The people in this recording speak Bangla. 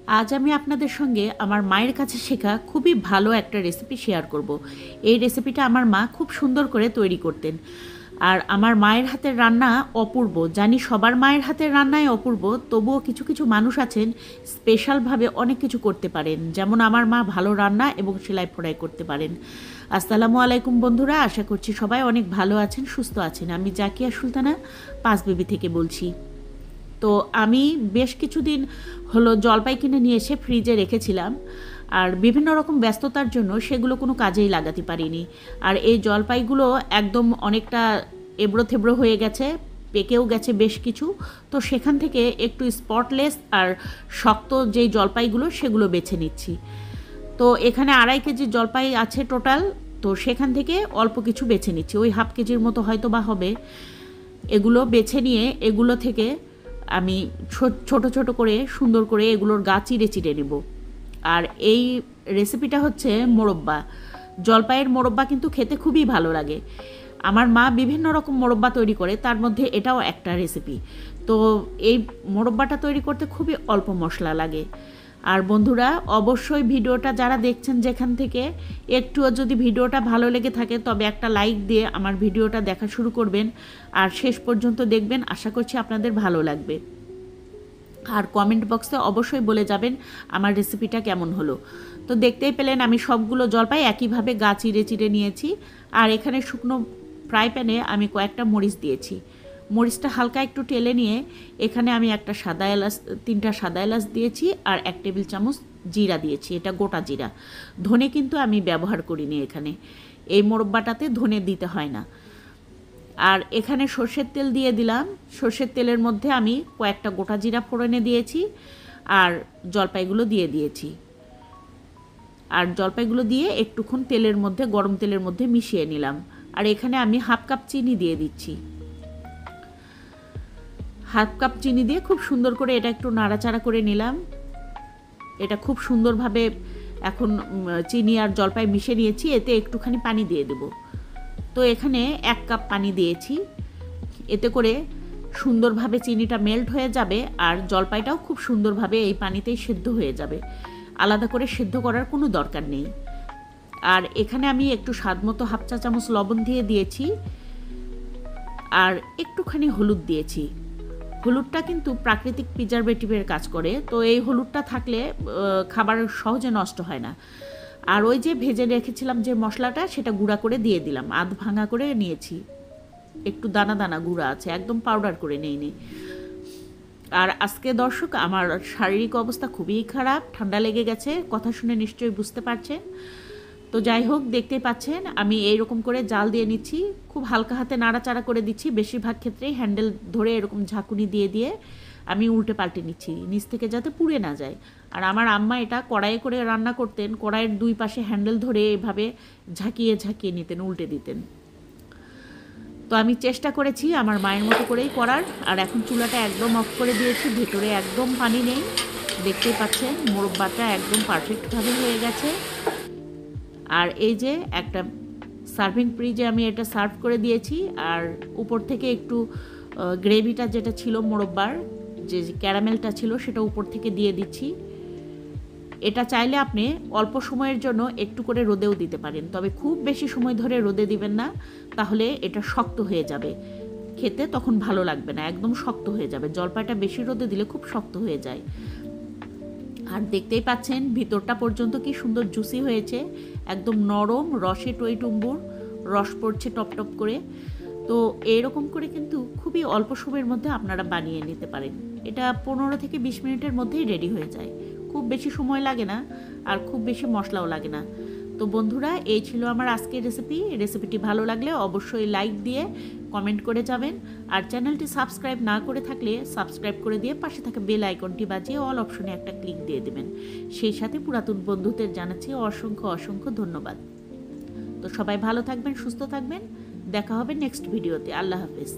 আজ আমি আপনাদের সঙ্গে আমার মায়ের কাছে শেখা খুবই ভালো একটা রেসিপি শেয়ার করব। এই রেসিপিটা আমার মা খুব সুন্দর করে তৈরি করতেন। আর আমার মায়ের হাতের রান্না অপূর্ব। জানি সবার মায়ের হাতের রান্নাই অপূর্ব, তবুও কিছু কিছু মানুষ আছেন স্পেশালভাবে অনেক কিছু করতে পারেন। যেমন আমার মা ভালো রান্না এবং সেলাই ফোড়াই করতে পারেন। আসসালামু আলাইকুম বন্ধুরা, আশা করছি সবাই অনেক ভালো আছেন, সুস্থ আছেন। আমি জাকিয়া সুলতানা পাঁচবিবি থেকে বলছি। তো আমি বেশ কিছুদিন হলো জলপাই কিনে নিয়ে এসে ফ্রিজে রেখেছিলাম, আর বিভিন্ন রকম ব্যস্ততার জন্য সেগুলো কোনো কাজেই লাগাতে পারিনি। আর এই জলপাইগুলো একদম অনেকটা এবড়ো থেবড়ো হয়ে গেছে, পেকেও গেছে বেশ কিছু। তো সেখান থেকে একটু স্পটলেস আর শক্ত যেই জলপাইগুলো সেগুলো বেছে নিচ্ছি। তো এখানে 2.5 কেজি জলপাই আছে টোটাল। তো সেখান থেকে অল্প কিছু বেছে নিচ্ছি, ওই হাফ কেজির মতো হয়তো বা হবে। এগুলো বেছে নিয়ে এগুলো থেকে আমি ছোট ছোট করে সুন্দর করে এগুলোর গা চিড়ে চিড়ে নেব। আর এই রেসিপিটা হচ্ছে মোরব্বা। জলপাইয়ের মোরব্বা কিন্তু খেতে খুবই ভালো লাগে। আমার মা বিভিন্ন রকম মোরব্বা তৈরি করে, তার মধ্যে এটাও একটা রেসিপি। তো এই মোরব্বাটা তৈরি করতে খুবই অল্প মশলা লাগে। আর বন্ধুরা, অবশ্যই ভিডিওটা যারা দেখছেন যেখান থেকে, একটুও যদি ভিডিওটা ভালো লেগে থাকে তবে একটা লাইক দিয়ে আমার ভিডিওটা দেখা শুরু করবেন আর শেষ পর্যন্ত দেখবেন। আশা করছি আপনাদের ভালো লাগবে। আর কমেন্ট বক্সে অবশ্যই বলে যাবেন আমার রেসিপিটা কেমন হলো। তো দেখতেই পেলেন আমি সবগুলো জলপাই একইভাবে গা চিড়ে চিড়ে নিয়েছি। আর এখানে শুকনো ফ্রাই প্যানে আমি কয়েকটা মরিচ দিয়েছি। মরিচটা হালকা একটু টেলে নিয়ে এখানে আমি একটা সাদা এলাচ, 3টা সাদা এলাচ দিয়েছি, আর 1 টেবিল চামচ জিরা দিয়েছি। এটা গোটা জিরা, ধনে কিন্তু আমি ব্যবহার করিনি এখানে। এই মোরব্বাটাতে ধনে দিতে হয় না। আর এখানে সর্ষের তেল দিয়ে দিলাম। সর্ষের তেলের মধ্যে আমি কয়েকটা গোটা জিরা ফোড়নে দিয়েছি, আর জলপাইগুলো দিয়ে দিয়েছি। আর জলপাইগুলো দিয়ে একটুক্ষণ তেলের মধ্যে, গরম তেলের মধ্যে মিশিয়ে নিলাম। আর এখানে আমি হাফ কাপ চিনি দিয়ে দিচ্ছি। হাফ কাপ চিনি দিয়ে খুব সুন্দর করে এটা একটু নাড়াচাড়া করে নিলাম। এটা খুব সুন্দরভাবে এখন চিনি আর জলপাই মিশে নিয়েছি। এতে একটুখানি পানি দিয়ে দেব। তো এখানে 1 কাপ পানি দিয়েছি। এতে করে সুন্দরভাবে চিনিটা মেল্ট হয়ে যাবে, আর জলপাইটাও খুব সুন্দরভাবে এই পানিতেই সেদ্ধ হয়ে যাবে। আলাদা করে সেদ্ধ করার কোনো দরকার নেই। আর এখানে আমি একটু স্বাদমতো হাফ চা চামচ লবণ দিয়ে দিয়েছি, আর একটুখানি হলুদ দিয়েছি। হলুদটা কিন্তু প্রাকৃতিক প্রিজারভেটিভের কাজ করে, তো এই হলুদটা থাকলে খাবার সহজে নষ্ট হয় না। আর ওই যে ভেজে রেখেছিলাম যে মশলাটা, সেটা গুঁড়া করে দিয়ে দিলাম। আধ ভাঙা করে নিয়েছি, একটু দানা দানা গুঁড়া আছে, একদম পাউডার করে নেইনি। আর আজকে দর্শক, আমার শারীরিক অবস্থা খুবই খারাপ, ঠান্ডা লেগে গেছে, কথা শুনে নিশ্চয়ই বুঝতে পারছেন। তো যাই হোক, দেখতেই পাচ্ছেন আমি এইরকম করে জাল দিয়ে নিচ্ছি, খুব হালকা হাতে নাড়াচাড়া করে দিচ্ছি। বেশিরভাগ ক্ষেত্রেই হ্যান্ডেল ধরে এরকম ঝাঁকুনি দিয়ে দিয়ে আমি উল্টে পাল্টে নিচ্ছি, নিচ থেকে যাতে পুড়ে না যায়। আর আমার আম্মা এটা কড়াইয়ে করে রান্না করতেন, কড়াইয়ের 2 পাশে হ্যান্ডেল ধরে এভাবে ঝাঁকিয়ে ঝাঁকিয়ে নিতেন, উল্টে দিতেন। তো আমি চেষ্টা করেছি আমার মায়ের মতো করেই করার। আর এখন চুলাটা একদম অফ করে দিয়েছি, ভেতরে একদম পানি নেই। দেখতেই পাচ্ছেন মোরব্বাটা একদম পারফেক্টভাবে হয়ে গেছে। আর এই যে একটা সার্ভিং ফ্রিজে আমি এটা সার্ভ করে দিয়েছি। আর উপর থেকে একটু গ্রেভিটা যেটা ছিল মোরব্বার, যে ক্যারামেলটা ছিল, সেটা উপর থেকে দিয়ে দিচ্ছি। এটা চাইলে আপনি অল্প সময়ের জন্য একটু করে রোদেও দিতে পারেন, তবে খুব বেশি সময় ধরে রোদে দিবেন না, তাহলে এটা শক্ত হয়ে যাবে, খেতে তখন ভালো লাগবে না, একদম শক্ত হয়ে যাবে। জলপাইটা বেশি রোদে দিলে খুব শক্ত হয়ে যায়। আর দেখতেই পাচ্ছেন ভিতরটা পর্যন্ত কি সুন্দর জুসি হয়েছে, একদম নরম, রসে টইটুম্বুর, রস পড়ছে টপ টপ করে। তো এইরকম করে কিন্তু খুবই অল্প সময়ের মধ্যে আপনারা বানিয়ে নিতে পারেন। এটা 15 থেকে 20 মিনিটের মধ্যেই রেডি হয়ে যায়, খুব বেশি সময় লাগে না, আর খুব বেশি মশলাও লাগে না। তো বন্ধুরা, এই ছিল আমার আজকের রেসিপি। রেসিপিটি ভালো লাগলে অবশ্যই লাইক দিয়ে কমেন্ট করে যাবেন। আর চ্যানেলটি সাবস্ক্রাইব না করে থাকলে সাবস্ক্রাইব করে দিয়ে পাশে থাকা বেল আইকনটি বাজিয়ে অল অপশনে একটা ক্লিক দিয়ে দেবেন। সেই সাথে পুরাতন বন্ধুদের জানাচ্ছি অসংখ্য অসংখ্য ধন্যবাদ। তো সবাই ভালো থাকবেন, সুস্থ থাকবেন। দেখা হবে নেক্সট ভিডিওতে। আল্লাহ হাফেজ।